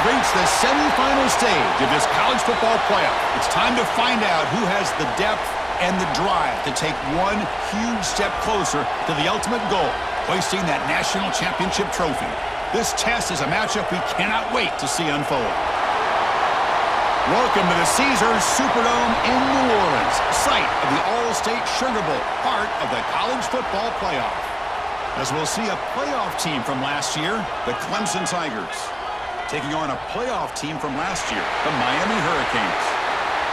We've reached the semifinal stage of this college football playoff. It's time to find out who has the depth and the drive to take one huge step closer to the ultimate goal, hoisting that national championship trophy. This test is a matchup we cannot wait to see unfold. Welcome to the Caesars Superdome in New Orleans, site of the All-State Sugar Bowl, part of the college football playoff. As we'll see a playoff team from last year, the Clemson Tigers, taking on a playoff team from last year, the Miami Hurricanes.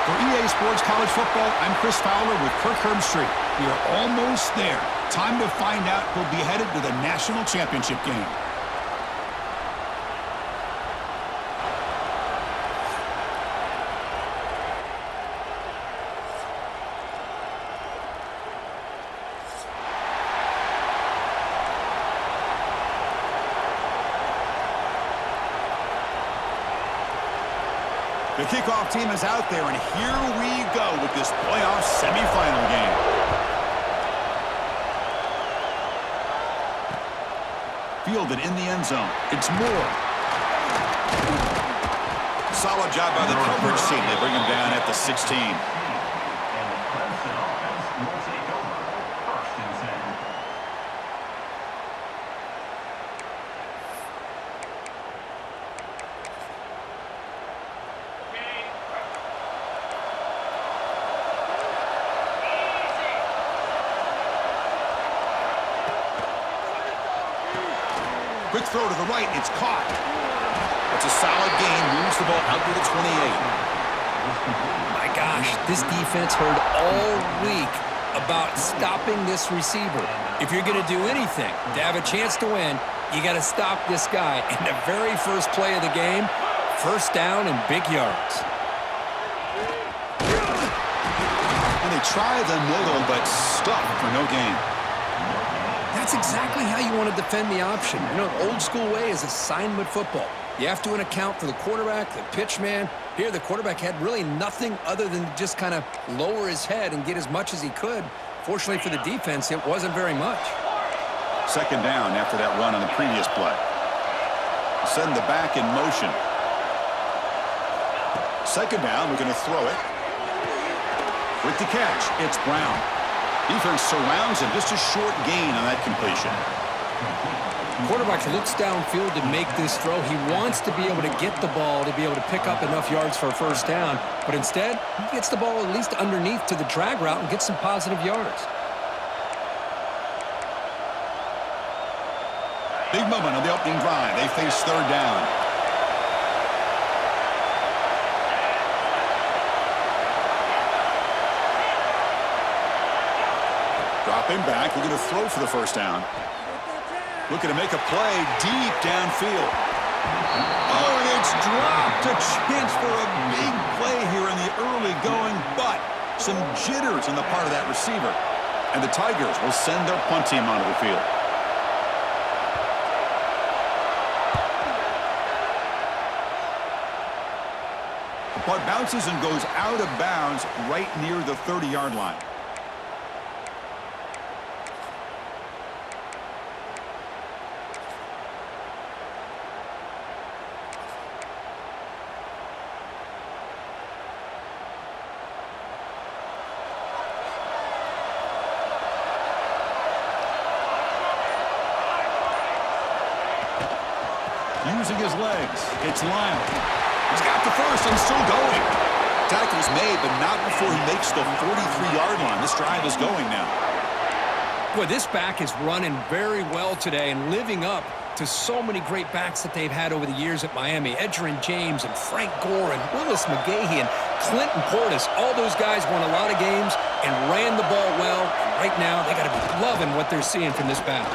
For EASports College Football, I'm Chris Fowler with Kirk Herbstreit. We are almost there. Time to find out who'll be headed to the national championship game. The kickoff team is out there, and here we go with this playoff semifinal game. Fielded in the end zone. It's Moore. Solid job by the coverage team. They bring him down at the 16. Quick throw to the right, it's caught. It's a solid gain, moves the ball out to the 28. My gosh, this defense heard all week about stopping this receiver. If you're going to do anything to have a chance to win, you got to stop this guy. In the very first play of the game, first down and big yards. And they try the middle, but stuck for no gain. That's exactly how you want to defend the option. You know, the old school way is assignment football. You have to account for the quarterback, the pitch man. Here, the quarterback had really nothing other than just kind of lower his head and get as much as he could. Fortunately for the defense, it wasn't very much. Second down after that run on the previous play. Send the back in motion. Second down, we're going to throw it. With the catch, it's Brown. Defense surrounds him, just a short gain on that completion. Quarterback looks downfield to make this throw. He wants to be able to get the ball to be able to pick up enough yards for a first down, but instead, he gets the ball at least underneath to the drag route and gets some positive yards. Big moment on the opening drive. They face third down. Dropping back, we're going to throw for the first down. Looking to make a play deep downfield. Oh, and it's dropped. A chance for a big play here in the early going, but some jitters on the part of that receiver. And the Tigers will send their punt team onto the field. The punt bounces and goes out of bounds right near the 30-yard line. Using his legs, it's Lyle. He's got the first and still going. Tackle's made, but not before he makes the 43-yard line. This drive is going now. Boy, this back is running very well today and living up to so many great backs that they've had over the years at Miami. Edgerrin James and Frank Gore and Willis McGahee and Clinton Portis. All those guys won a lot of games and ran the ball well. And right now, they got to be loving what they're seeing from this back.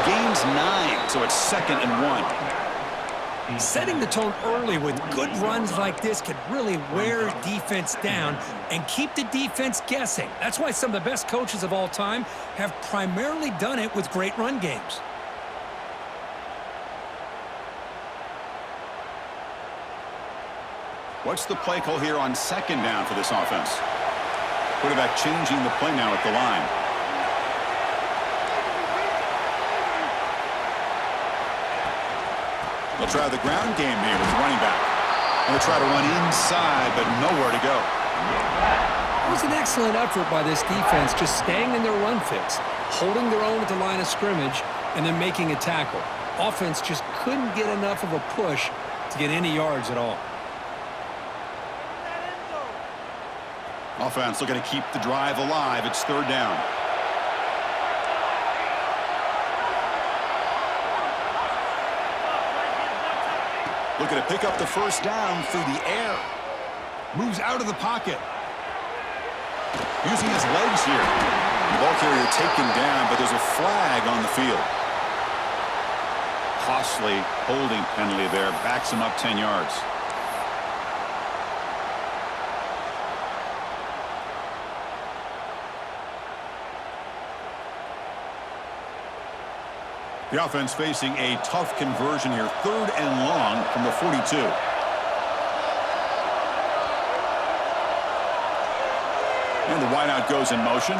Gains 9, so it's 2nd and 1. Setting the tone early with good runs like this could really wear defense down and keep the defense guessing. That's why some of the best coaches of all time have primarily done it with great run games. What's the play call here on second down for this offense? Quarterback changing the play now at the line. They'll try the ground game here with the running back. And they'll try to run inside, but nowhere to go. It was an excellent effort by this defense, just staying in their run fix, holding their own at the line of scrimmage, and then making a tackle. Offense just couldn't get enough of a push to get any yards at all. Offense looking to keep the drive alive. It's third down. Looking to pick up the first down through the air. Moves out of the pocket. Using his legs here. The ball carrier taken down, but there's a flag on the field. Costly holding penalty there. Backs him up 10 yards. The offense facing a tough conversion here. Third and long from the 42. And the wideout goes in motion.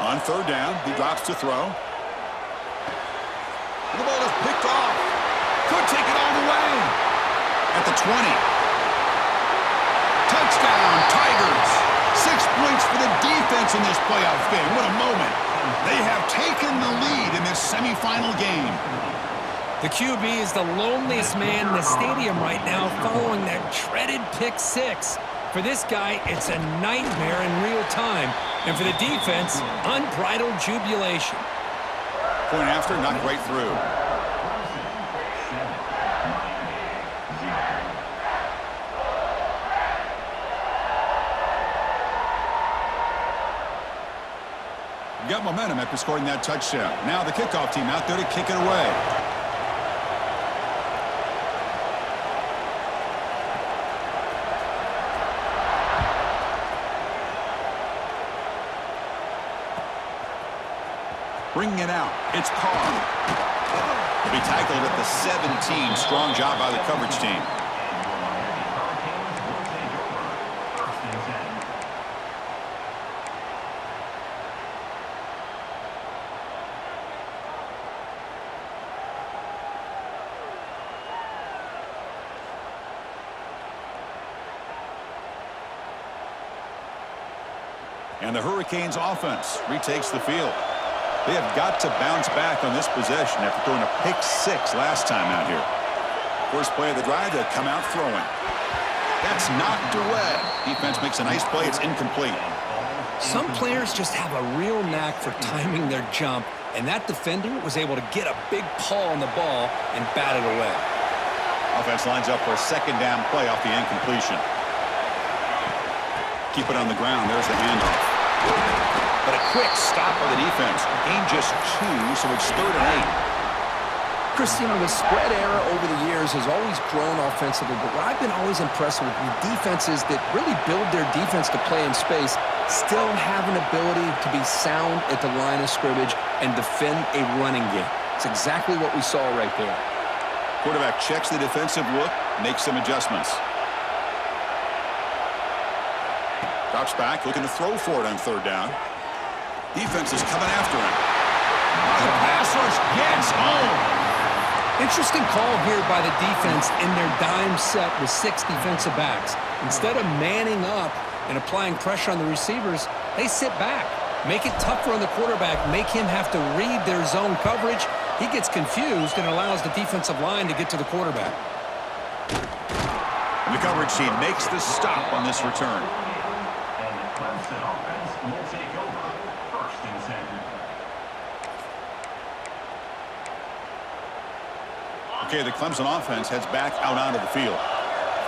On third down, he drops to throw. The ball is picked off. Could take it all the way. At the 20. Touchdown, Tigers. 6 points for the defense in this playoff game. What a moment. They have taken the lead in this semifinal game. The QB is the loneliest man in the stadium right now following that dreaded pick six. For this guy, it's a nightmare in real time. And for the defense, unbridled jubilation. Point after, not right through. Got momentum after scoring that touchdown. Now the kickoff team out there to kick it away. Bringing it out. It's Carr. He'll be tackled at the 17. Strong job by the coverage team. And the Hurricanes offense retakes the field. They have got to bounce back on this possession after throwing a pick six last time out here. First play of the drive, they'll come out throwing. That's knocked away. Defense makes a nice play. It's incomplete. Some players just have a real knack for timing their jump, and that defender was able to get a big paw on the ball and bat it away. Offense lines up for a second down play off the incompletion. Keep it on the ground. There's the handoff. But a quick stop by the defense. Gain just 2, so it's third and 8. Christian, the spread era over the years has always grown offensively, but what I've been always impressed with defenses that really build their defense to play in space still have an ability to be sound at the line of scrimmage and defend a running game. It's exactly what we saw right there. Quarterback checks the defensive look, makes some adjustments. Drops back, looking to throw for it on third down. Defense is coming after him. The pass rush gets home. Interesting call here by the defense in their dime set with 6 defensive backs. Instead of manning up and applying pressure on the receivers, they sit back, make it tougher on the quarterback, make him have to read their zone coverage. He gets confused and allows the defensive line to get to the quarterback. And the coverage team makes the stop on this return. And the Clemson offense will take over first and 10. Okay, the Clemson offense heads back out onto the field.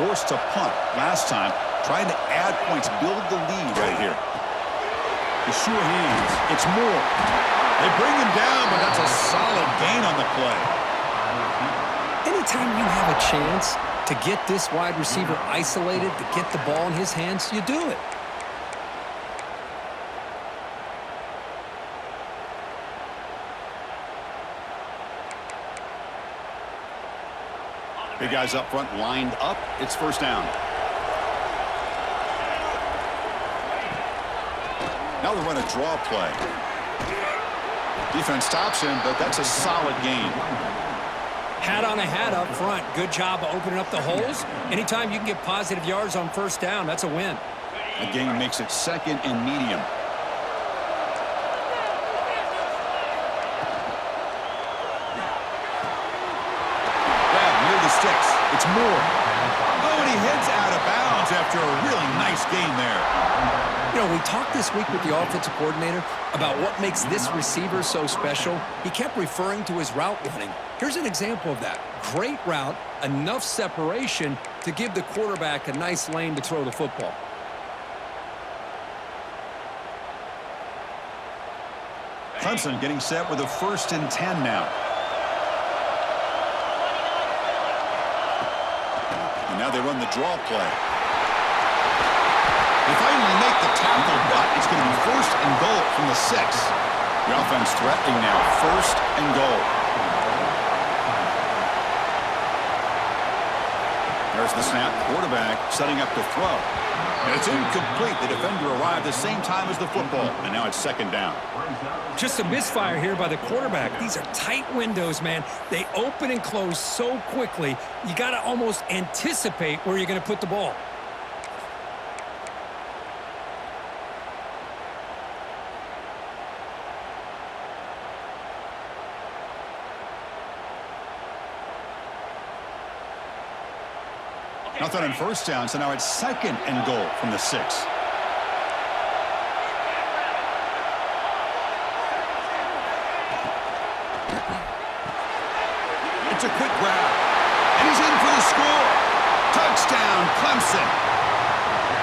Forced to punt last time, trying to add points, build the lead right here. The sure hands, it's more. They bring him down, but that's a solid gain on the play. Anytime you have a chance to get this wide receiver isolated, to get the ball in his hands, you do it. Big guys up front lined up. It's first down. Now they run a draw play. Defense stops him, but that's a solid gain. Hat on a hat up front. Good job of opening up the holes. Anytime you can get positive yards on first down, that's a win. That gain makes it second and medium. Grab near the sticks. It's Moore. Oh, and he heads out of bounds after a really nice gain there. You know, we talked this week with the offensive coordinator about what makes this receiver so special. He kept referring to his route running. Here's an example of that. Great route, enough separation to give the quarterback a nice lane to throw the football. Clemson getting set with a 1st and 10 now. And now they run the draw play. They finally make the tackle, but it's going to be 1st and goal from the 6. The offense threatening now, 1st and goal. There's the snap, quarterback setting up to throw. And it's incomplete. The defender arrived the same time as the football, and now it's 2nd down. Just a misfire here by the quarterback. These are tight windows, man. They open and close so quickly, you got to almost anticipate where you're going to put the ball. Nothing on 1st down, so now it's 2nd and goal from the 6. It's a quick grab, and he's in for the score. Touchdown, Clemson.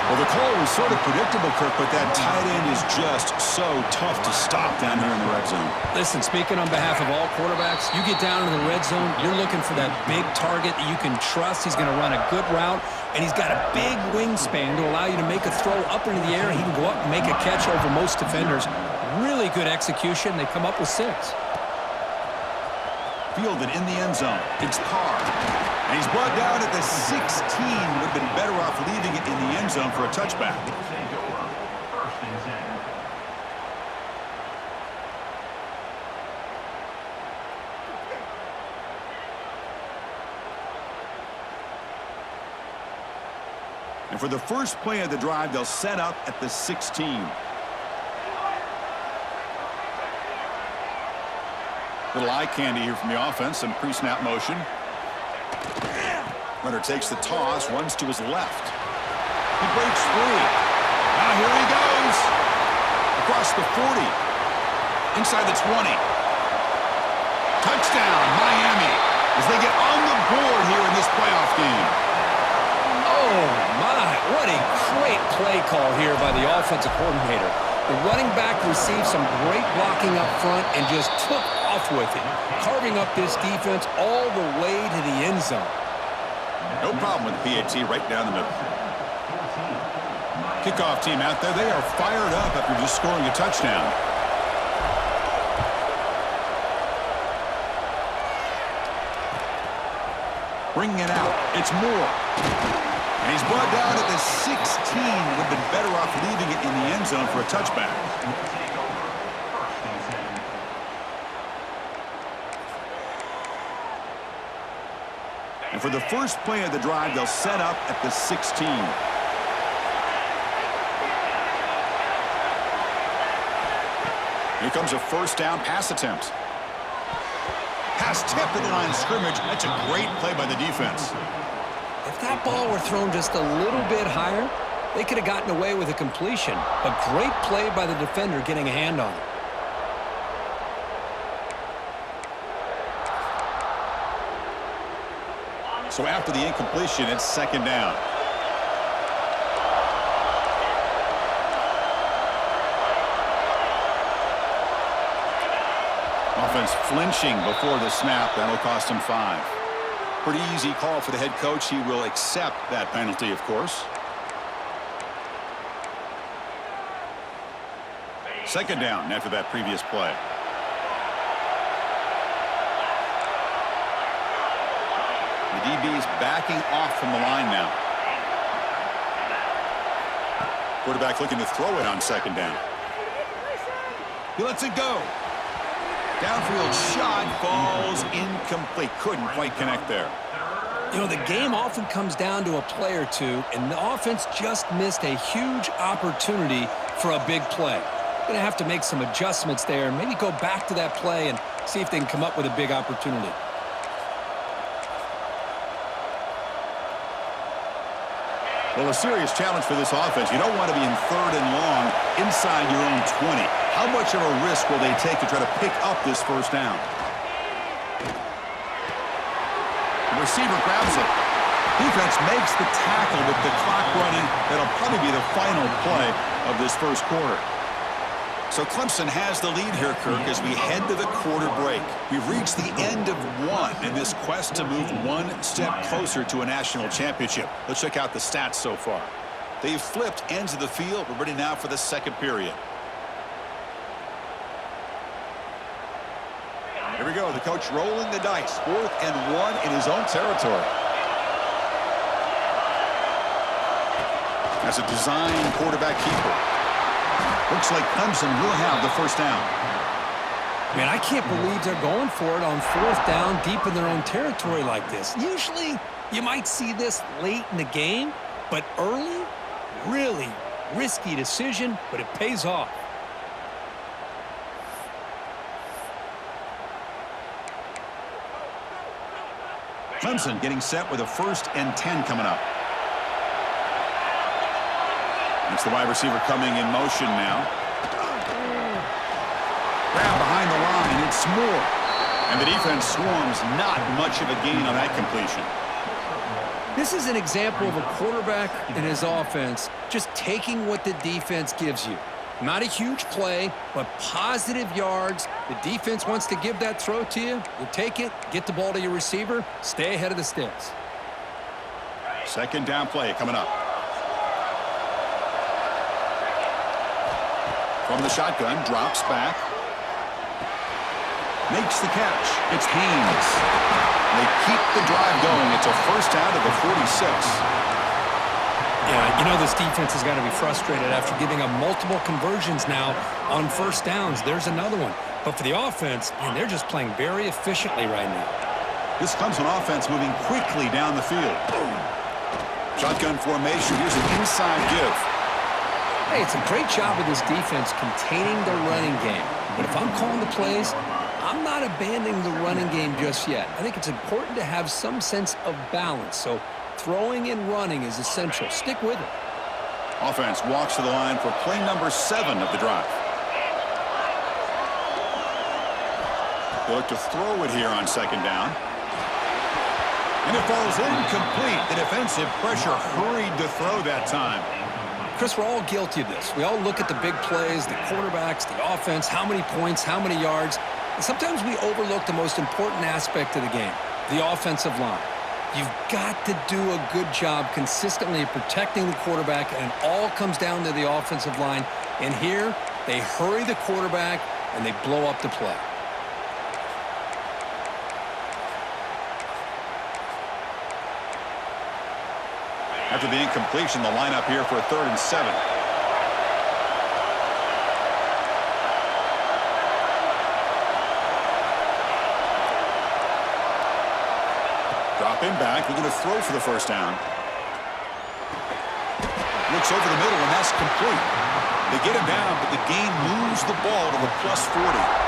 Well, the call was sort of predictable, Kirk, but that tight end is just so tough to stop down here in the red zone. Listen, speaking on behalf of all quarterbacks, you get down in the red zone, you're looking for that big target that you can trust. He's going to run a good route, and he's got a big wingspan to allow you to make a throw up into the air. He can go up and make a catch over most defenders. Really good execution. They come up with 6. Fielded in the end zone. It's Carr. And he's brought down at the 16. Would have been better off leaving it in the end zone for a touchback. And for the first play of the drive, they'll set up at the 16. Little eye candy here from the offense. Some pre-snap motion. Runner takes the toss, runs to his left. He breaks free. Now here he goes. Across the 40. Inside the 20. Touchdown, Miami, as they get on the board here in this playoff game. Oh, my. What a great play call here by the offensive coordinator. The running back received some great blocking up front and just took off with it, carving up this defense all the way to the end zone. No problem with the PAT right down the middle. Kickoff team out there. They are fired up after just scoring a touchdown. Bringing it out. It's Moore. And he's brought down at the 16. Would have been better off leaving it in the end zone for a touchback. And for the first play of the drive, they'll set up at the 16. Here comes a 1st down pass attempt. Pass tipped at the line of scrimmage. That's a great play by the defense. If that ball were thrown just a little bit higher, they could have gotten away with a completion. A great play by the defender getting a hand on it. So after the incompletion, it's 2nd down. Offense flinching before the snap. That'll cost him 5. Pretty easy call for the head coach. He will accept that penalty, of course. 2nd down after that previous play. The DB's backing off from the line now. Quarterback looking to throw it on 2nd down. He lets it go. Downfield shot falls incomplete. Couldn't quite connect there. You know, the game often comes down to a play or two, and the offense just missed a huge opportunity for a big play. Going to have to make some adjustments there, and maybe go back to that play and see if they can come up with a big opportunity. Well, a serious challenge for this offense. You don't want to be in 3rd and long inside your own 20. How much of a risk will they take to try to pick up this first down? The receiver grabs it. Defense makes the tackle with the clock running. That'll probably be the final play of this first quarter. So Clemson has the lead here, Kirk, as we head to the quarter break. We've reached the end of one in this quest to move one step closer to a national championship. Let's check out the stats so far. They've flipped ends of the field. We're ready now for the second period. Here we go. The coach rolling the dice. 4th and 1 in his own territory. As a design quarterback keeper. Looks like Clemson will have the first down. Man, I can't believe they're going for it on 4th down deep in their own territory like this. Usually, you might see this late in the game, but early, really risky decision, but it pays off. Clemson getting set with a 1st and 10 coming up. It's the wide receiver coming in motion now. Grab behind the line. It's Moore. And the defense swarms. Not much of a gain on that completion. This is an example of a quarterback and his offense just taking what the defense gives you. Not a huge play, but positive yards. The defense wants to give that throw to you. You take it, get the ball to your receiver, stay ahead of the sticks. 2nd down play coming up. From the shotgun, drops back. Makes the catch. It's Haynes. They keep the drive going. It's a first down to the 46. Yeah, you know this defense has got to be frustrated after giving up multiple conversions now on 1st downs. There's another one. But for the offense, man, they're just playing very efficiently right now. This comes an offense moving quickly down the field. Shotgun formation. Here's an inside give. Hey, it's a great job of this defense containing the running game. But if I'm calling the plays, I'm not abandoning the running game just yet. I think it's important to have some sense of balance. So throwing and running is essential. Stick with it. Offense walks to the line for play number 7 of the drive. They look to throw it here on 2nd down. And it falls incomplete. The defensive pressure hurried to throw that time. Chris, we're all guilty of this. We all look at the big plays, the quarterbacks, the offense, how many points, how many yards. And sometimes we overlook the most important aspect of the game, the offensive line. You've got to do a good job consistently protecting the quarterback, and it all comes down to the offensive line. And here, they hurry the quarterback, and they blow up the play. After the incompletion, the lineup here for a 3rd and 7. Dropping back. We're going to throw for the first down. Looks over the middle, and that's complete. They get him down, but the game moves the ball to the +40.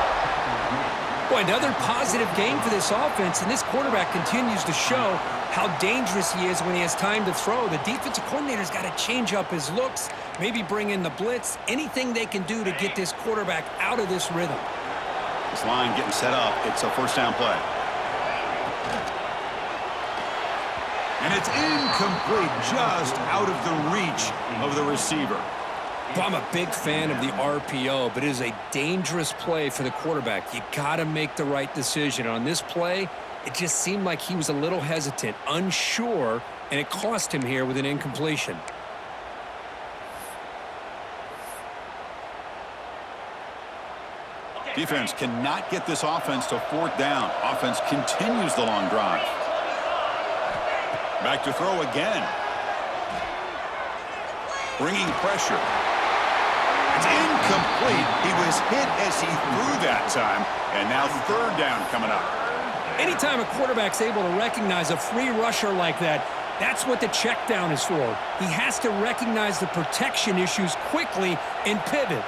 Boy, another positive game for this offense, and this quarterback continues to show how dangerous he is when he has time to throw. The defensive coordinator's got to change up his looks, maybe bring in the blitz, anything they can do to get this quarterback out of this rhythm. This line getting set up. It's a first down play. And it's incomplete, just out of the reach of the receiver. Well, I'm a big fan of the RPO, but it is a dangerous play for the quarterback. You got to make the right decision. On this play, it just seemed like he was a little hesitant, unsure, and it cost him here with an incompletion. Defense cannot get this offense to 4th down. Offense continues the long drive. Back to throw again. Bringing pressure. It's incomplete. He was hit as he threw that time. And now third down coming up. Anytime a quarterback's able to recognize a free rusher like that, that's what the check down is for. He has to recognize the protection issues quickly and pivot.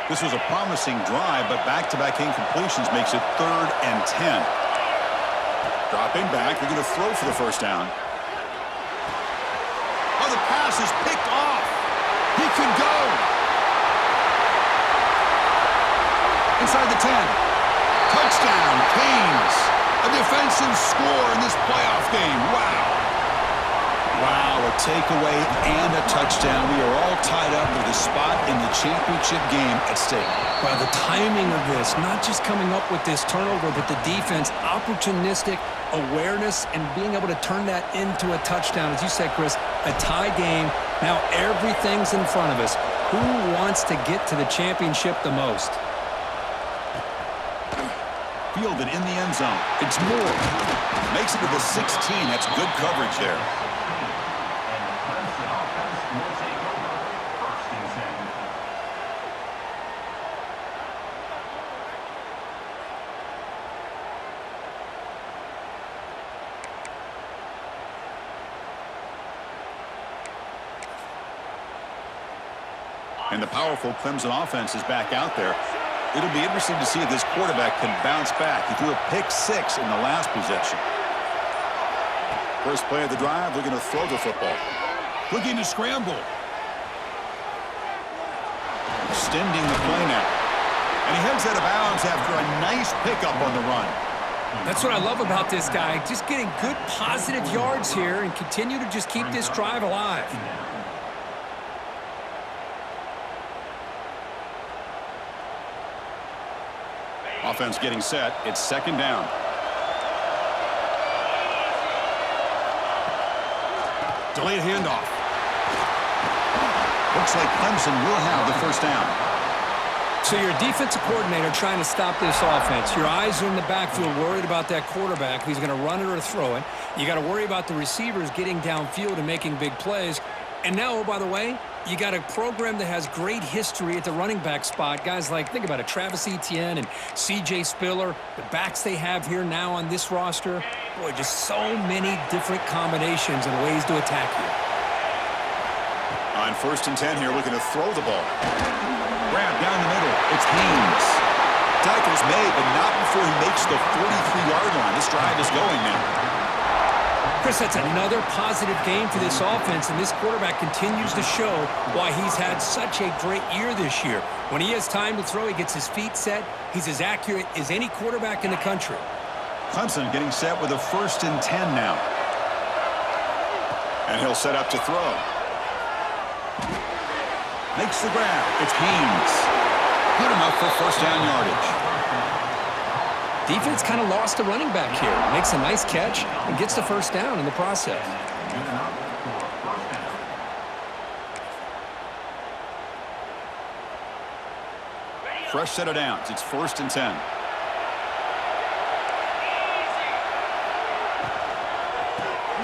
This was a promising drive, but back-to-back incompletions makes it 3rd and 10. Dropping back, they're going to throw for the first down. Oh, the pass is picked off. He can go. Inside the 10. Touchdown, Canes. A defensive score in this playoff game. Wow. Wow, a takeaway and a touchdown. We are all tied up with a spot in the championship game at stake. Well, the timing of this, not just coming up with this turnover, but the defense, opportunistic awareness, and being able to turn that into a touchdown. As you said, Chris, a tie game. Now everything's in front of us. Who wants to get to the championship the most? Fielded in the end zone. It's Moore. Makes it to the 16. That's good coverage there. And the powerful Clemson offense is back out there. It'll be interesting to see if this quarterback can bounce back. He threw a pick-6 in the last possession. First play of the drive, they're going to throw the football. Looking to scramble. Extending the play now. And he heads out of bounds after a nice pickup on the run. That's what I love about this guy. Just getting good positive yards here and continue to just keep this drive alive. Offense getting set. It's 2nd down. Delayed handoff. Looks like Clemson will have the first down. So you're a defensive coordinator trying to stop this offense. Your eyes are in the backfield worried about that quarterback. He's going to run it or throw it. You got to worry about the receivers getting downfield and making big plays. And now, oh, by the way, you got a program that has great history at the running back spot. Guys like, think about it, Travis Etienne and C.J. Spiller, the backs they have here now on this roster. Boy, just so many different combinations and ways to attack you. On 1st and 10 here, looking to throw the ball. Grab down the middle. It's Haynes. Tackle's made, but not before he makes the 43-yard line. This drive is going now. Chris, that's another positive game for this offense, and this quarterback continues to show why he's had such a great year this year. When he has time to throw, he gets his feet set. He's as accurate as any quarterback in the country. Clemson getting set with a 1st and 10 now. And he'll set up to throw. Makes the grab. It's Haynes. Good enough for first down yardage. Defense kind of lost the running back here. Makes a nice catch and gets the first down in the process. Fresh set of downs. It's 1st and 10.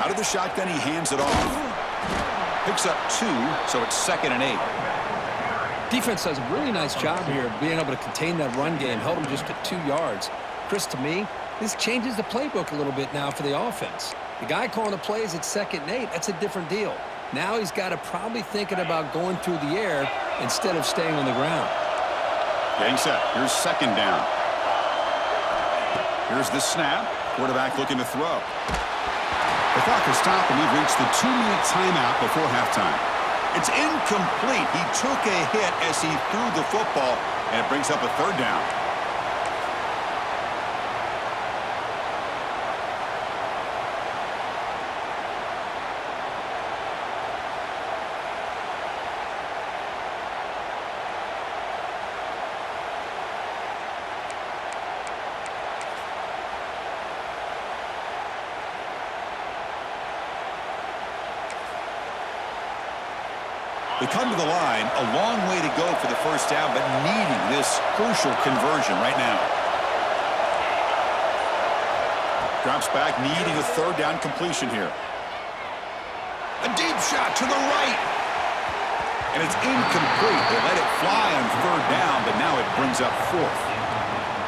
Out of the shotgun, he hands it off. Picks up 2, so it's 2nd and 8. Defense does a really nice job here of being able to contain that run game, held him just at 2 yards. Chris, to me, this changes the playbook a little bit now for the offense. The guy calling the plays at 2nd and 8, that's a different deal. Now he's got to probably thinking about going through the air instead of staying on the ground. Getting set. Here's 2nd down. Here's the snap. Quarterback looking to throw. The clock has stopped, and we've reached the 2-minute timeout before halftime. It's incomplete. He took a hit as he threw the football, and it brings up a 3rd down. They come to the line, a long way to go for the first down, but needing this crucial conversion right now. drops back, needing a third down completion here. A deep shot to the right. And it's incomplete. They let it fly on third down, but now it brings up fourth.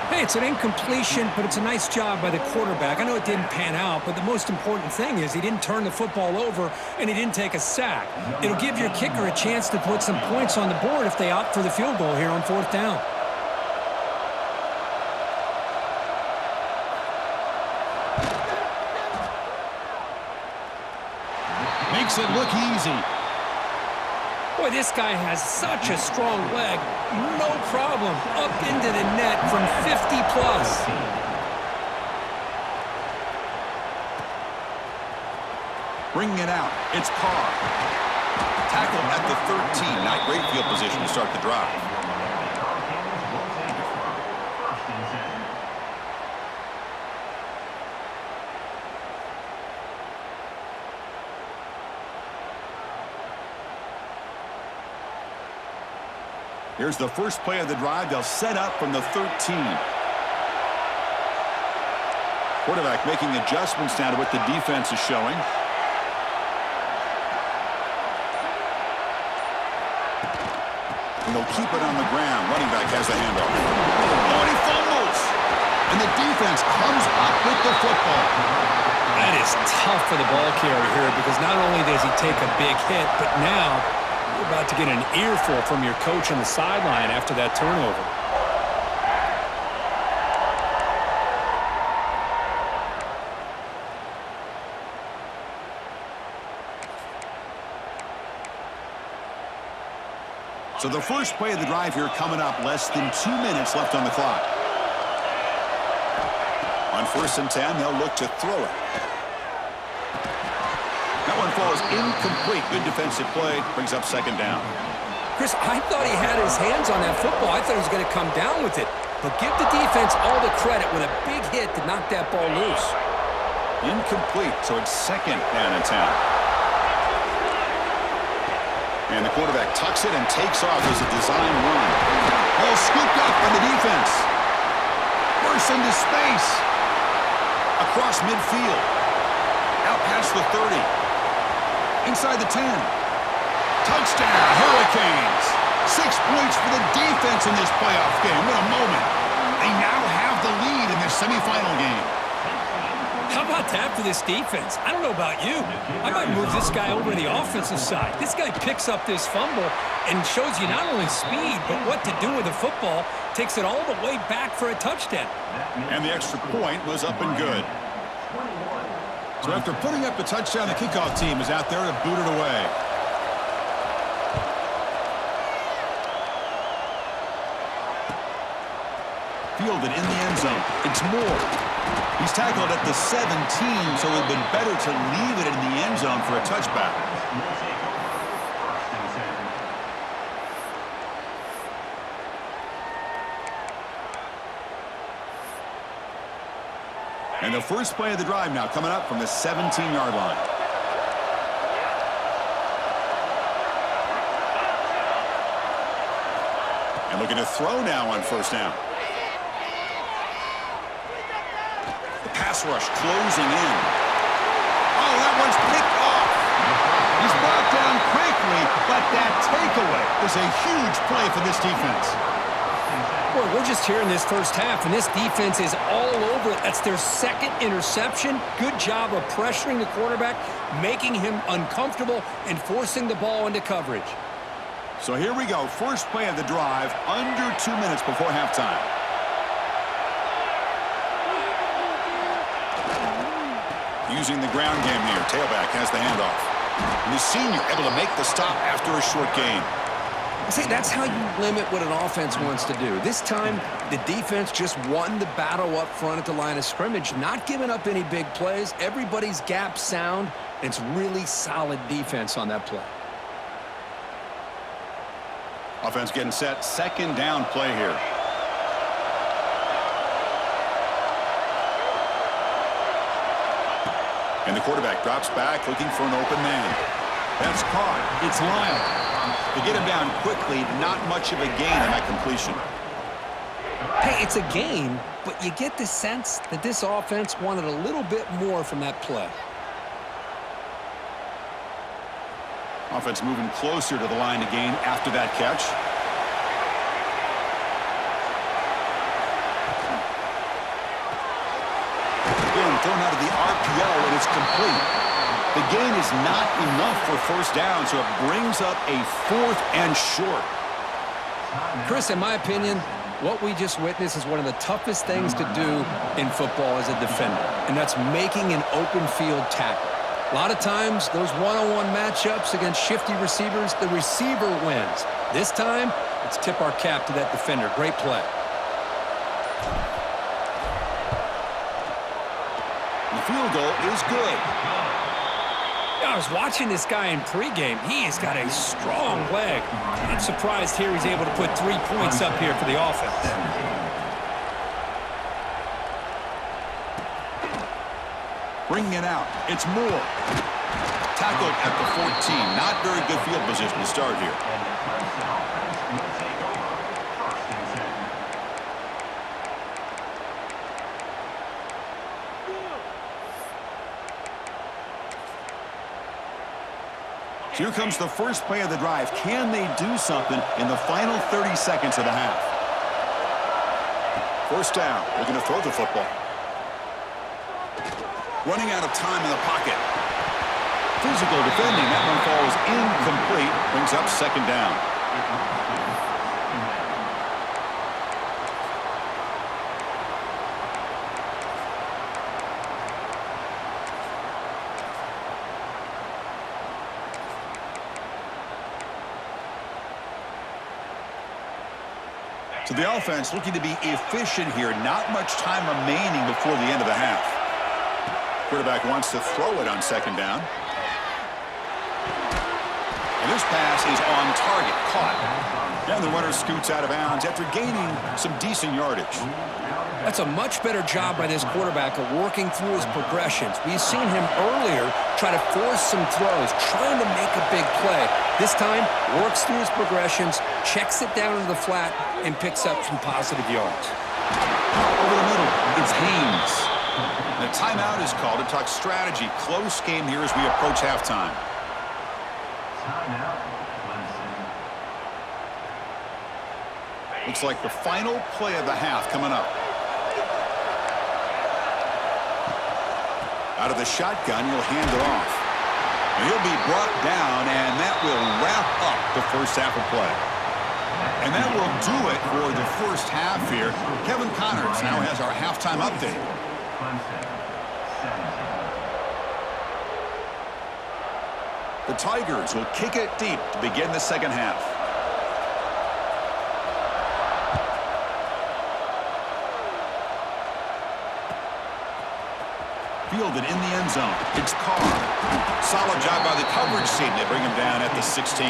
Hey, it's an incompletion, but it's a nice job by the quarterback. I know it didn't pan out, but the most important thing is he didn't turn the football over and he didn't take a sack. It'll give your kicker a chance to put some points on the board if they opt for the field goal here on fourth down. Makes it look easy. Boy, this guy has such a strong leg. No problem. Up into the net from 50+. Bringing it out. It's Carr. Tackled at the 13. Not great field position to start the drive. Here's the first play of the drive. They'll set up from the 13. Quarterback making adjustments now to what the defense is showing. And they'll keep it on the ground. Running back has the handoff. Oh, and he fumbles. And the defense comes up with the football. That is tough for the ball carrier here because not only does he take a big hit, but now you're about to get an earful from your coach on the sideline after that turnover. So the first play of the drive here coming up, less than 2 minutes left on the clock. On 1st and 10, they'll look to throw it. That one falls incomplete. Good defensive play. Brings up 2nd down. Chris, I thought he had his hands on that football. I thought he was going to come down with it. But give the defense all the credit with a big hit to knock that ball loose. Incomplete, so it's 2nd down and 10. And the quarterback tucks it and takes off as a design run. Ball scooped up by the defense. Bursts into space. Across midfield. Out past the 30. Inside the 10. Touchdown, Hurricanes. 6 points for the defense in this playoff game. What a moment. They now have the lead in this semifinal game. How about that for this defense? I don't know about you. I might move this guy over to the offensive side. This guy picks up this fumble and shows you not only speed, but what to do with the football. Takes it all the way back for a touchdown. And the extra point was up and good. So after putting up the touchdown, the kickoff team is out there to boot it away. Fielded in the end zone. It's Moore. He's tackled at the 17, so it would have been better to leave it in the end zone for a touchback. And the first play of the drive now coming up from the 17-yard line. And looking to throw now on 1st down. The pass rush closing in. Oh, that one's picked off. He's brought down quickly, but that takeaway is a huge play for this defense. Boy, we're just here in this first half, and this defense is all over it. That's their 2nd interception. Good job of pressuring the quarterback, making him uncomfortable, and forcing the ball into coverage. So here we go. First play of the drive, under 2 minutes before halftime. Using the ground game here. Tailback has the handoff. And the senior able to make the stop after a short gain. See, that's how you limit what an offense wants to do. This time, the defense just won the battle up front at the line of scrimmage, not giving up any big plays. Everybody's gap sound. It's really solid defense on that play. Offense getting set. 2nd down play here. And the quarterback drops back looking for an open man. That's caught. It's Lyle. To get him down quickly, not much of a gain on that completion. Hey, it's a game, but you get the sense that this offense wanted a little bit more from that play. Offense moving closer to the line to gain after that catch. Again, thrown out of the RPO, and it's complete. The gain is not enough for first down, so it brings up a 4th and short. Chris, in my opinion, what we just witnessed is one of the toughest things to do in football as a defender, and that's making an open field tackle. A lot of times, those one-on-one matchups against shifty receivers, the receiver wins. This time, let's tip our cap to that defender. Great play. The field goal is good. I was watching this guy in pregame. He's got a strong leg. Not surprised here he's able to put 3 points up here for the offense. Bringing it out. It's Moore. Tackled at the 14. Not very good field position to start here. Here comes the first play of the drive. Can they do something in the final 30 seconds of the half? First down. They're going to throw the football. Running out of time in the pocket. Physical defending. That one falls incomplete. Brings up second down. So the offense looking to be efficient here. Not much time remaining before the end of the half. Quarterback wants to throw it on second down. And this pass is on target. Caught. And the runner scoots out of bounds after gaining some decent yardage. That's a much better job by this quarterback of working through his progressions. We've seen him earlier try to force some throws, trying to make a big play. This time, works through his progressions, checks it down into the flat, and picks up some positive yards. Over the middle, it's Haynes. The timeout is called to talk strategy. Close game here as we approach halftime. Timeout, Clemson. Looks like the final play of the half coming up. Out of the shotgun, he'll hand it off. And he'll be brought down, and that will wrap up the first half of play. And that will do it for the first half here. Kevin Connors now has our halftime update. Clemson, 17. The Tigers will kick it deep to begin the second half. Fielded in the end zone. It's Carr. Solid job by the coverage team. They bring him down at the 16.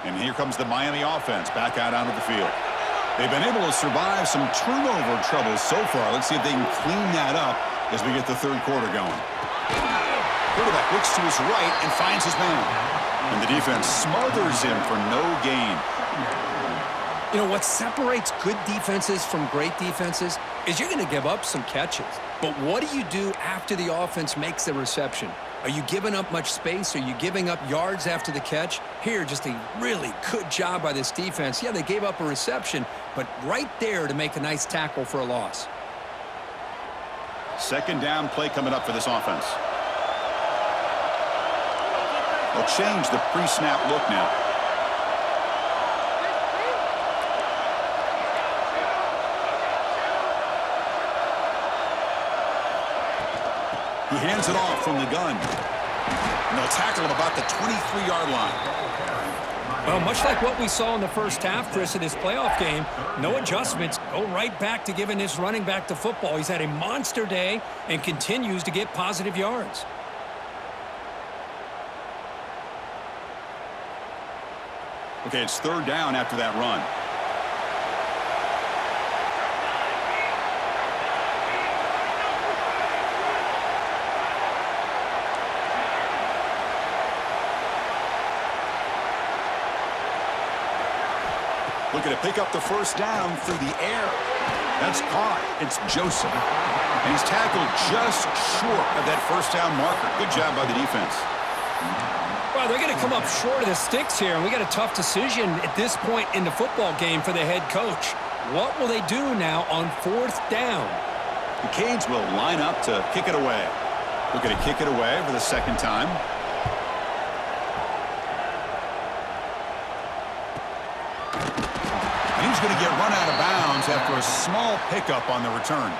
And here comes the Miami offense back out onto the field. They've been able to survive some turnover troubles so far. Let's see if they can clean that up as we get the third quarter going. Quarterback looks to his right and finds his man. And the defense smothers him for no gain. You know, what separates good defenses from great defenses is you're going to give up some catches. But what do you do after the offense makes the reception? Are you giving up much space? Are you giving up yards after the catch? Here, just a really good job by this defense. Yeah, they gave up a reception, but right there to make a nice tackle for a loss. Second down play coming up for this offense. They'll change the pre-snap look now. He hands it off from the gun. And they'll tackle him about the 23-yard line. Well, much like what we saw in the first half, Chris, in this playoff game, no adjustments. Go right back to giving this running back the football. He's had a monster day and continues to get positive yards. Okay, it's third down after that run. Looking to pick up the first down through the air. That's caught. It's Joseph. And he's tackled just short of that first down marker. Good job by the defense. Well, they're going to come up short of the sticks here, and we got a tough decision at this point in the football game for the head coach. What will they do now on fourth down? The Canes will line up to kick it away. Looking to kick it away for the second time. And he's going to get run out of bounds after a small pickup on the return.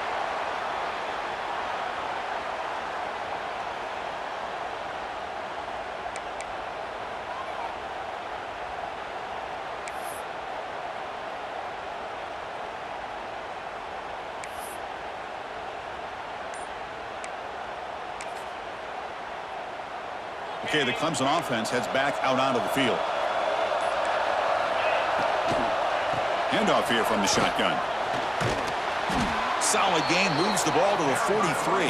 Okay, the Clemson offense heads back out onto the field. Handoff here from the shotgun. Solid gain, moves the ball to the 43.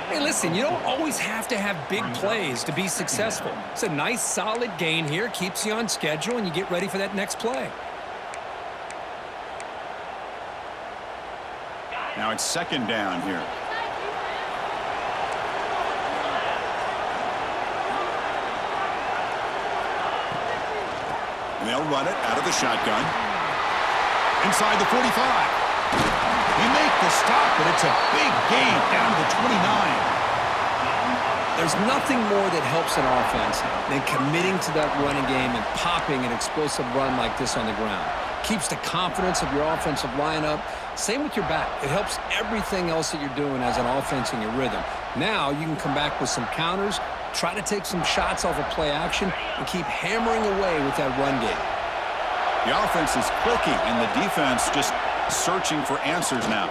Hey, listen, you don't always have to have big plays to be successful. It's a nice, solid gain here, keeps you on schedule, and you get ready for that next play. Now it's second down here. And they'll run it out of the shotgun. Inside the 45. He make the stop, but it's a big gain down to the 29. There's nothing more that helps an offense than committing to that running game and popping an explosive run like this on the ground. Keeps the confidence of your offensive lineup. Same with your back. It helps everything else that you're doing as an offense in your rhythm. Now you can come back with some counters, try to take some shots off of play action, and keep hammering away with that run game. The offense is clicking, and the defense just searching for answers now.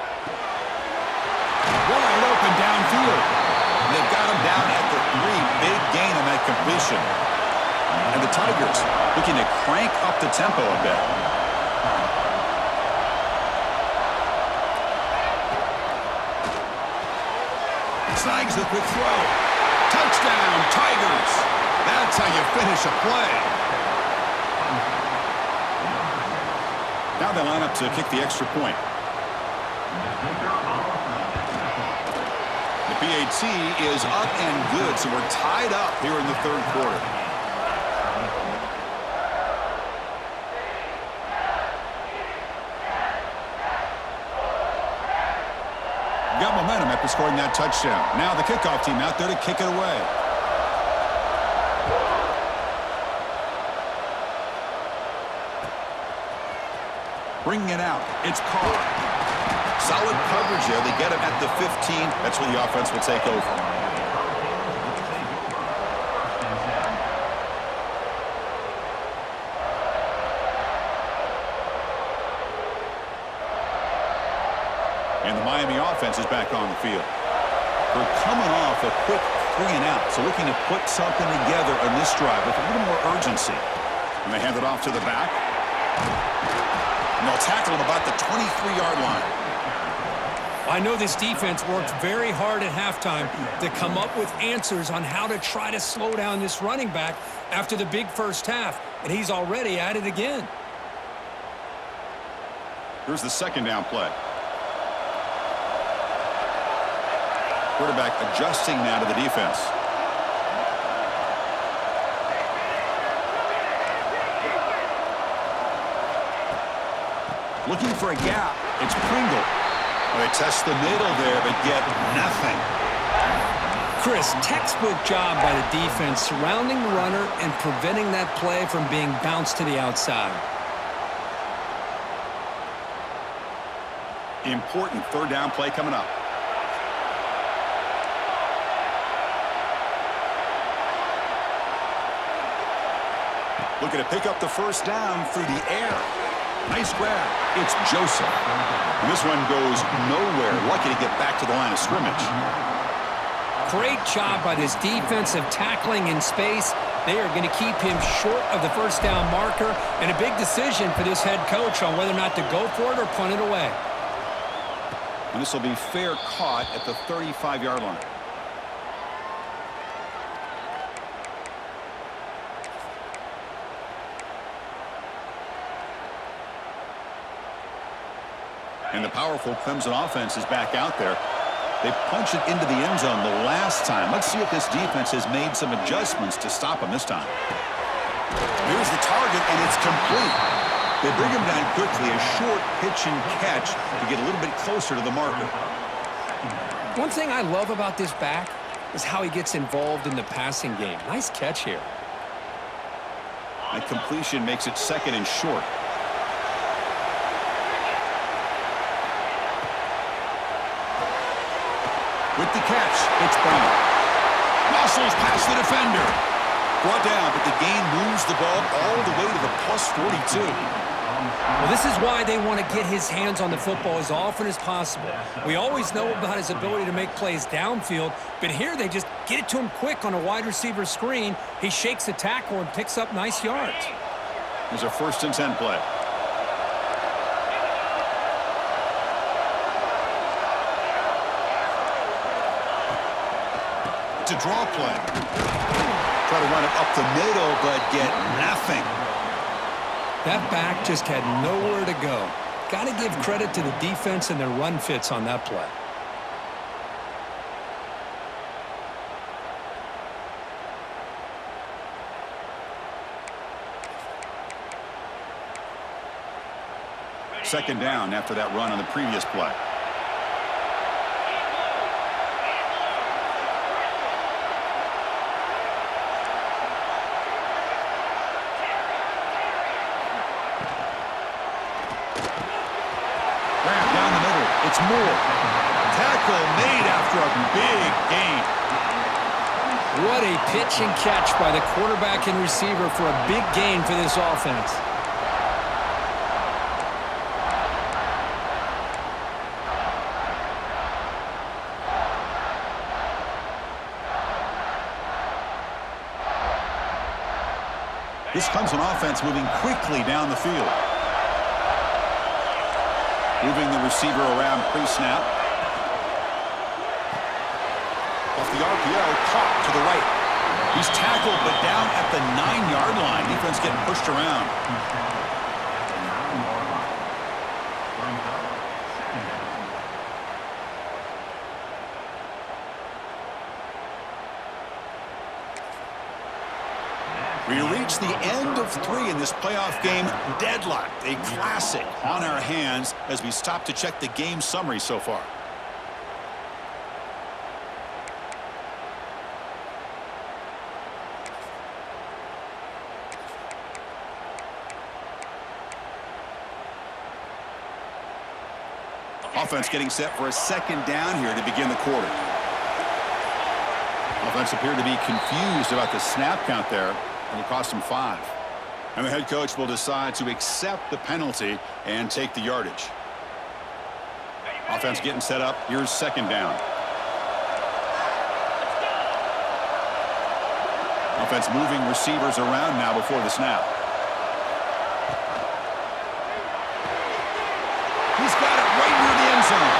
Wide open downfield. And they've got him down at the 3. Big gain on that completion. And the Tigers looking to crank up the tempo a bit. Snags the quick throw. Touchdown, Tigers. That's how you finish a play. Now they line up to kick the extra point. The PAT is up and good, so we're tied up here in the third quarter. Got momentum after scoring that touchdown. Now the kickoff team out there to kick it away. Bringing it out. It's Carr. Solid coverage there. They get him at the 15. That's where the offense will take over. And the Miami offense is back on the field. We're coming off a quick 3-and-out, so looking to put something together in this drive with a little more urgency. And they hand it off to the back. And they'll tackle him about the 23-yard line. I know this defense worked very hard at halftime to come up with answers on how to try to slow down this running back after the big first half, and he's already at it again. Here's the second down play. Quarterback adjusting now to the defense. Looking for a gap. It's Pringle. They test the middle there, but get nothing. Chris, textbook job by the defense surrounding the runner and preventing that play from being bounced to the outside. Important third down play coming up. Looking to pick up the first down through the air. Nice grab. It's Joseph. And this one goes nowhere. Lucky to get back to the line of scrimmage. Great job by this defensive tackling in space. They are going to keep him short of the first down marker, and a big decision for this head coach on whether or not to go for it or punt it away. And this will be fair caught at the 35-yard line. And the powerful Clemson offense is back out there. They punched it into the end zone the last time. Let's see if this defense has made some adjustments to stop them this time. Here's the target, and it's complete. They bring him down quickly, a short pitch and catch to get a little bit closer to the marker. One thing I love about this back is how he gets involved in the passing game. Nice catch here. That completion makes it second and short. With the catch, it's Brown. Muscles past the defender. Brought down, but the gain moves the ball all the way to the plus 42. Well, this is why they want to get his hands on the football as often as possible. We always know about his ability to make plays downfield, but here they just get it to him quick on a wide receiver screen. He shakes the tackle and picks up nice yards. There's a 1st and 10 play. It's a draw play. Try to run it up the middle, but get nothing. That back just had nowhere to go. Got to give credit to the defense and their run fits on that play. Second down after that run on the previous play. It's Moore. Tackle made after a big gain. What a pitch and catch by the quarterback and receiver for a big gain for this offense. This Clemson offense moving quickly down the field. Moving the receiver around pre-snap. Off the RPO, caught to the right. He's tackled, but down at the 9-yard line. Defense getting pushed around. We reach the end of 3 in this playoff game. Deadlocked, a classic on our hands as we stop to check the game summary so far. Offense getting set for a second down here to begin the quarter. Offense appeared to be confused about the snap count there. It'll cost him 5. And the head coach will decide to accept the penalty and take the yardage. Offense getting set up. Here's second down. Offense moving receivers around now before the snap. He's got it right near the end zone.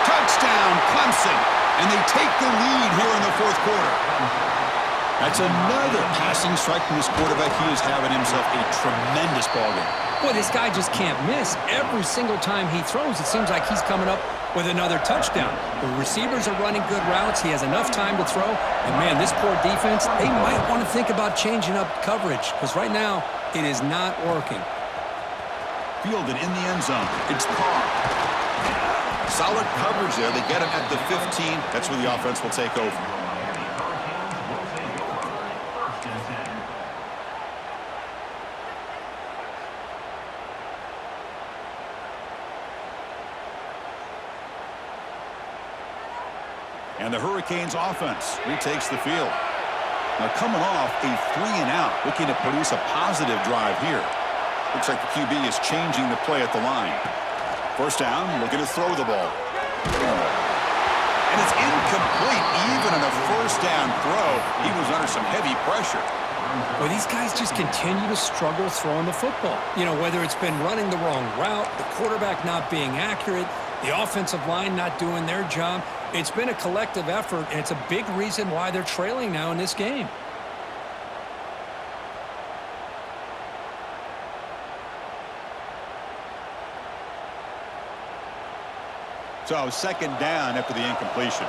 Touchdown, Clemson. And they take the lead here in the 4th quarter. That's another passing strike from this quarterback. He is having himself a tremendous ballgame. Boy, this guy just can't miss. Every single time he throws, it seems like he's coming up with another touchdown. The receivers are running good routes. He has enough time to throw. And, man, this poor defense, they might want to think about changing up coverage because right now it is not working. Fielded in the end zone. It's Carr. Solid coverage there. They get him at the 15. That's where the offense will take over. And the Hurricanes offense retakes the field. Now coming off a 3-and-out, looking to produce a positive drive here. Looks like the QB is changing the play at the line. First down, looking to throw the ball. And it's incomplete. Even on a first down throw, he was under some heavy pressure. Well, these guys just continue to struggle throwing the football. You know, whether it's been running the wrong route, the quarterback not being accurate, the offensive line not doing their job. It's been a collective effort, and it's a big reason why they're trailing now in this game. So second down after the incompletion.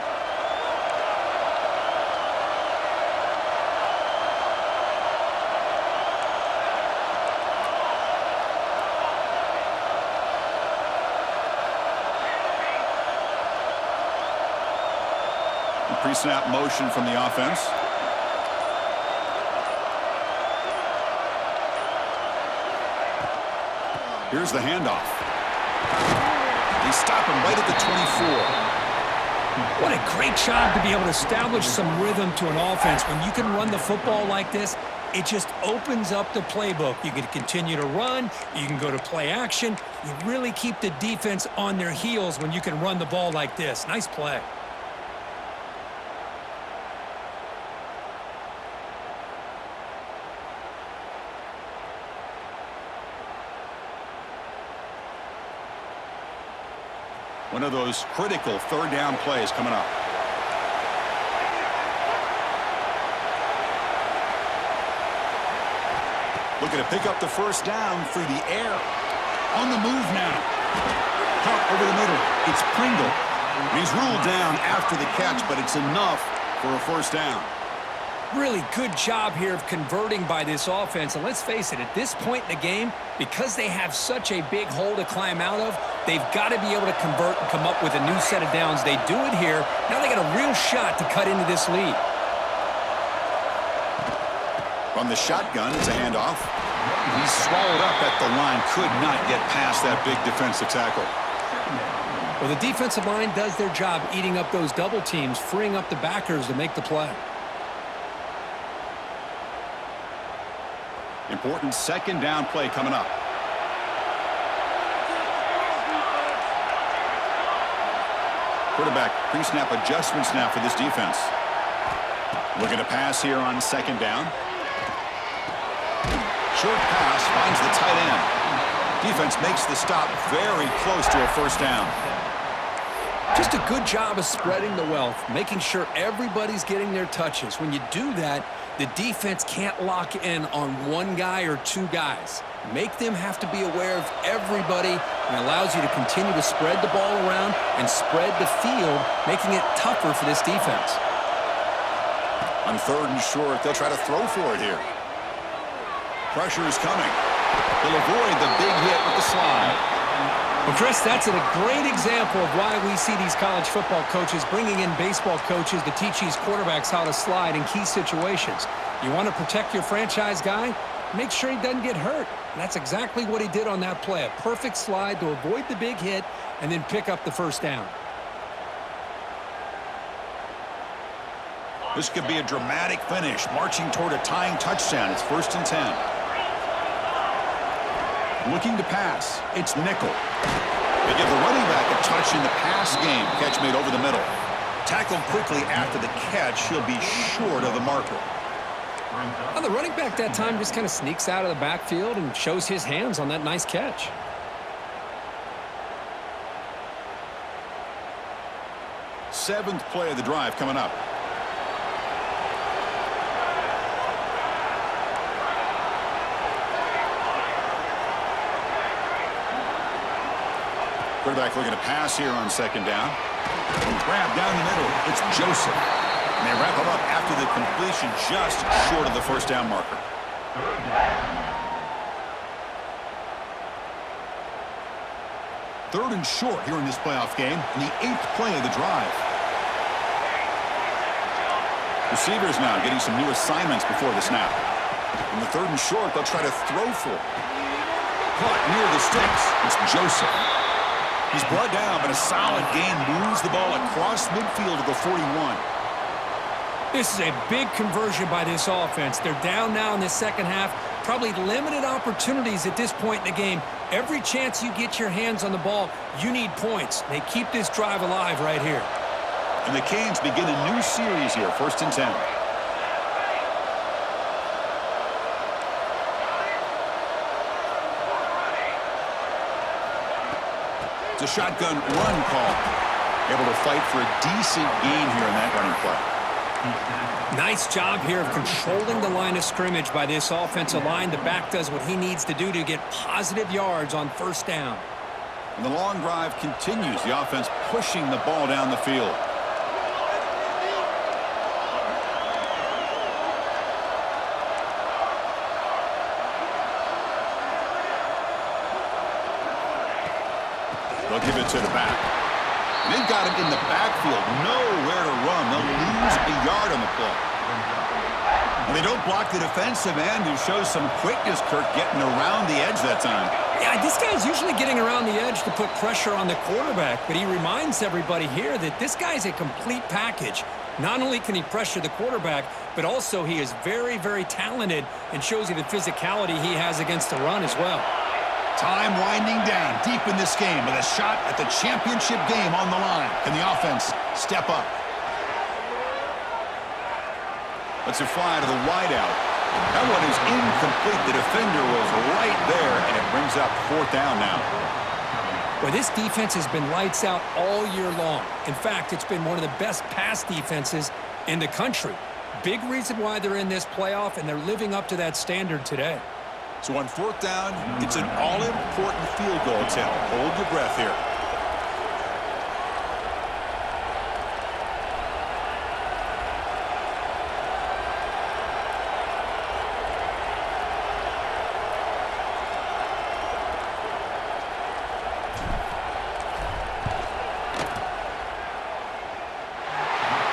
Pre-snap motion from the offense. Here's the handoff. They stop him right at the 24. What a great job to be able to establish some rhythm to an offense. When you can run the football like this, it just opens up the playbook. You can continue to run. You can go to play action. You really keep the defense on their heels when you can run the ball like this. Nice play. One of those critical third down plays coming up. Looking to pick up the first down through the air. On the move now. Caught over the middle. It's Pringle. He's ruled down after the catch, but it's enough for a first down. Really good job here of converting by this offense. And let's face it, at this point in the game, because they have such a big hole to climb out of, they've got to be able to convert and come up with a new set of downs. They do it here. Now they got a real shot to cut into this lead. From the shotgun, it's a handoff. He's swallowed up at the line. Could not get past that big defensive tackle. Well, the defensive line does their job eating up those double teams, freeing up the backers to make the play. Important second down play coming up. Quarterback pre-snap adjustments now for this defense. Looking to pass here on second down. Short pass finds the tight end. Defense makes the stop very close to a first down. Just a good job of spreading the wealth, making sure everybody's getting their touches. When you do that, the defense can't lock in on one guy or two guys. Make them have to be aware of everybody, and allows you to continue to spread the ball around and spread the field, making it tougher for this defense. On third and short, they'll try to throw for it here. Pressure is coming. They'll avoid the big hit with the slide. Well, Chris, that's a great example of why we see these college football coaches bringing in baseball coaches to teach these quarterbacks how to slide in key situations. You want to protect your franchise guy? Make sure he doesn't get hurt. And that's exactly what he did on that play. A perfect slide to avoid the big hit and then pick up the first down. This could be a dramatic finish, marching toward a tying touchdown. It's 1st and 10. Looking to pass. It's Nickel. They give the running back a touch in the pass game. Catch made over the middle. Tackled quickly after the catch. He'll be short of the marker. Well, the running back that time just kind of sneaks out of the backfield and shows his hands on that nice catch. Seventh play of the drive coming up. Quarterback looking to pass here on second down. Grab down the middle. It's Joseph. And they wrap him up after the completion, just short of the first down marker. Third and short here in this playoff game, and the 8th play of the drive. Receivers now getting some new assignments before the snap. In the third and short, they'll try to throw for it. Caught near the sticks. It's Joseph. He's brought down, but a solid gain moves the ball across midfield to the 41. This is a big conversion by this offense. They're down now in the second half. Probably limited opportunities at this point in the game. Every chance you get your hands on the ball, you need points. They keep this drive alive right here. And the Canes begin a new series here, 1st and 10. It's a shotgun run call. Able to fight for a decent gain here in that running play. Nice job here of controlling the line of scrimmage by this offensive line. The back does what he needs to do to get positive yards on first down. And the long drive continues. The offense pushing the ball down the field. They'll give it to the back. And they've got him in the backfield. Nowhere to run. They'll lose a yard on the play. And they don't block the defensive end, who shows some quickness, Kirk, getting around the edge that time. Yeah, this guy's usually getting around the edge to put pressure on the quarterback, but he reminds everybody here that this guy's a complete package. Not only can he pressure the quarterback, but also he is very, very talented and shows you the physicality he has against the run as well. Time winding down deep in this game with a shot at the championship game on the line. Can the offense step up? Let's it fly to the wideout. That one is incomplete. The defender was right there, and it brings up 4th down now. Well, this defense has been lights out all year long. In fact, it's been one of the best pass defenses in the country. Big reason why they're in this playoff, and they're living up to that standard today. So on 4th down, it's an all-important field goal attempt. Hold your breath here.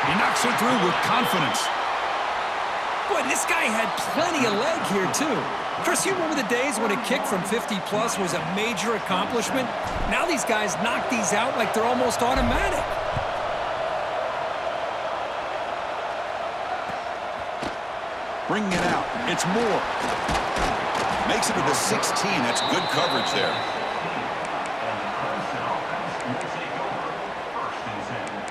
He knocks it through with confidence. Boy, this guy had plenty of leg here, too. Chris, you remember the days when a kick from 50-plus was a major accomplishment? Now these guys knock these out like they're almost automatic. Bringing it out. It's Moore. Makes it to the 16. That's good coverage there. And the Clemson offense will take over 1st and 10.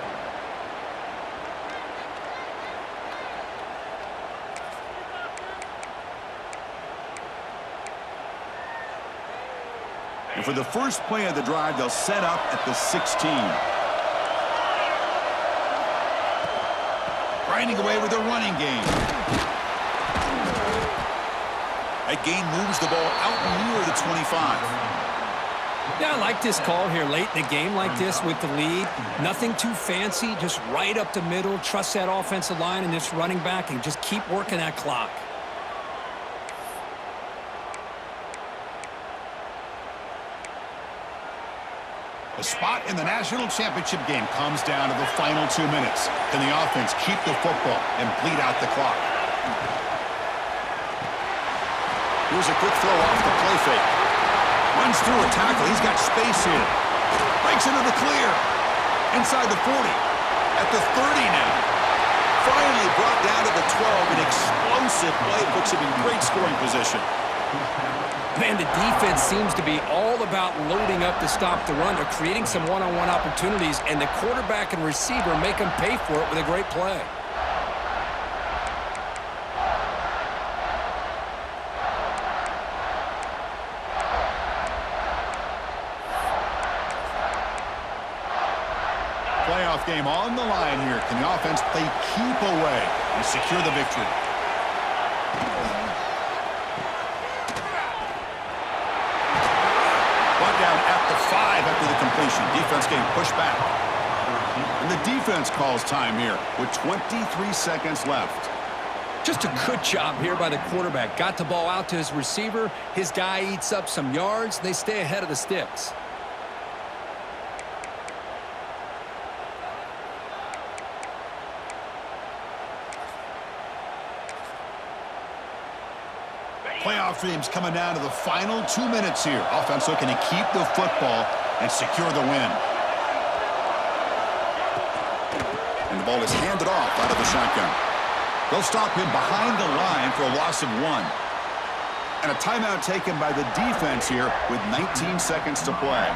And for the first play of the drive, they'll set up at the 16. Grinding away with a running game. That gain moves the ball out near the 25. Yeah, I like this call here late in the game like this with the lead. Nothing too fancy, just right up the middle. Trust that offensive line and this running back and just keep working that clock. The spot in the national championship game comes down to the final 2 minutes. Can the offense keep the football and bleed out the clock? Here's a quick throw off the play fake. Runs through a tackle. He's got space here. Breaks into the clear. Inside the 40. At the 30 now. Finally brought down to the 12. An explosive play puts him in great scoring position. Man, the defense seems to be all about loading up to stop the run. They're creating some one-on-one opportunities, and the quarterback and receiver make them pay for it with a great play. Playoff game on the line here. Can the offense play keep away and secure the victory? Brought down at the 5 after the completion. Defense getting pushed back. And the defense calls time here with 23 seconds left. Just a good job here by the quarterback. Got the ball out to his receiver. His guy eats up some yards. They stay ahead of the sticks. Playoff dreams coming down to the final 2 minutes here. Offense looking to keep the football and secure the win. And the ball is handed off out of the shotgun. They'll stop him behind the line for a loss of 1. And a timeout taken by the defense here with 19 seconds to play.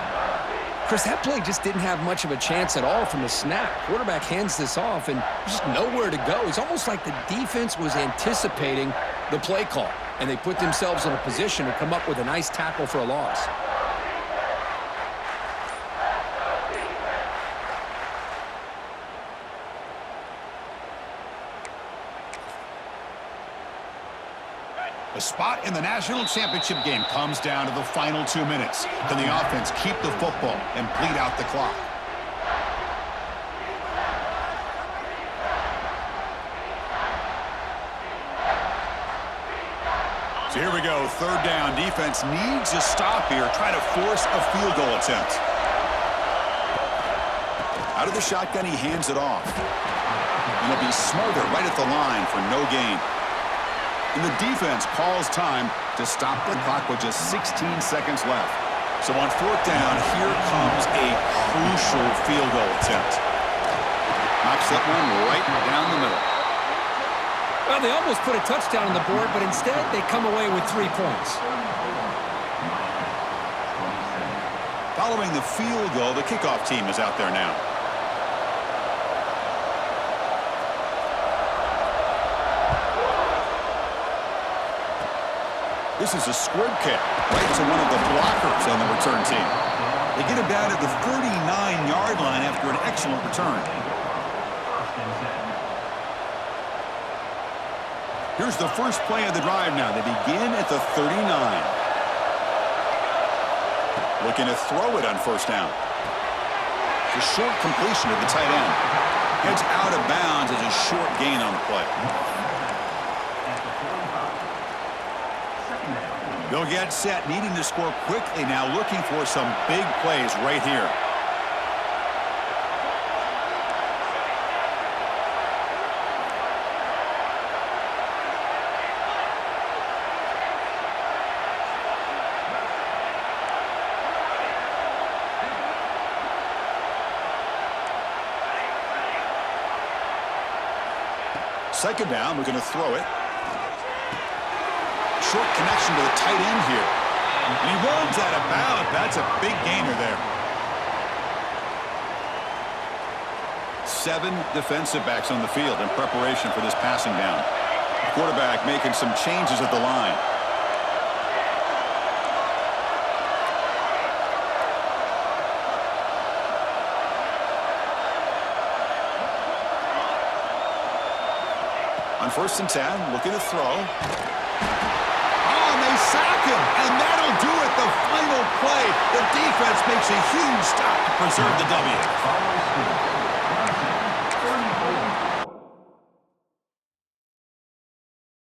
Chris, that play just didn't have much of a chance at all from the snap. Quarterback hands this off and just nowhere to go. It's almost like the defense was anticipating the play call, and they put themselves in a position to come up with a nice tackle for a loss. A spot in the national championship game comes down to the final 2 minutes. Can the offense keep the football and bleed out the clock? So here we go, third down. Defense needs a stop here. Try to force a field goal attempt. Out of the shotgun, he hands it off. And he'll be smothered right at the line for no gain. And the defense calls time to stop the clock with just 16 seconds left. So on fourth down, here comes a crucial field goal attempt. Knocks that one right down the middle. Well, they almost put a touchdown on the board, but instead they come away with 3 points. Following the field goal, the kickoff team is out there now. This is a squib kick right to one of the blockers on the return team. They get it down at the 39-yard line after an excellent return. Here's the first play of the drive now. They begin at the 39. Looking to throw it on first down. The short completion of the tight end. Heads out of bounds as a short gain on the play. They'll get set, needing to score quickly now, looking for some big plays right here. Second down, we're going to throw it. Short connection to the tight end here. And he runs out of bounds. That's a big gainer there. 7 defensive backs on the field in preparation for this passing down. Quarterback making some changes at the line. On first and 10, looking to throw. They sack him, and that'll do it. The final play. The defense makes a huge stop to preserve the W.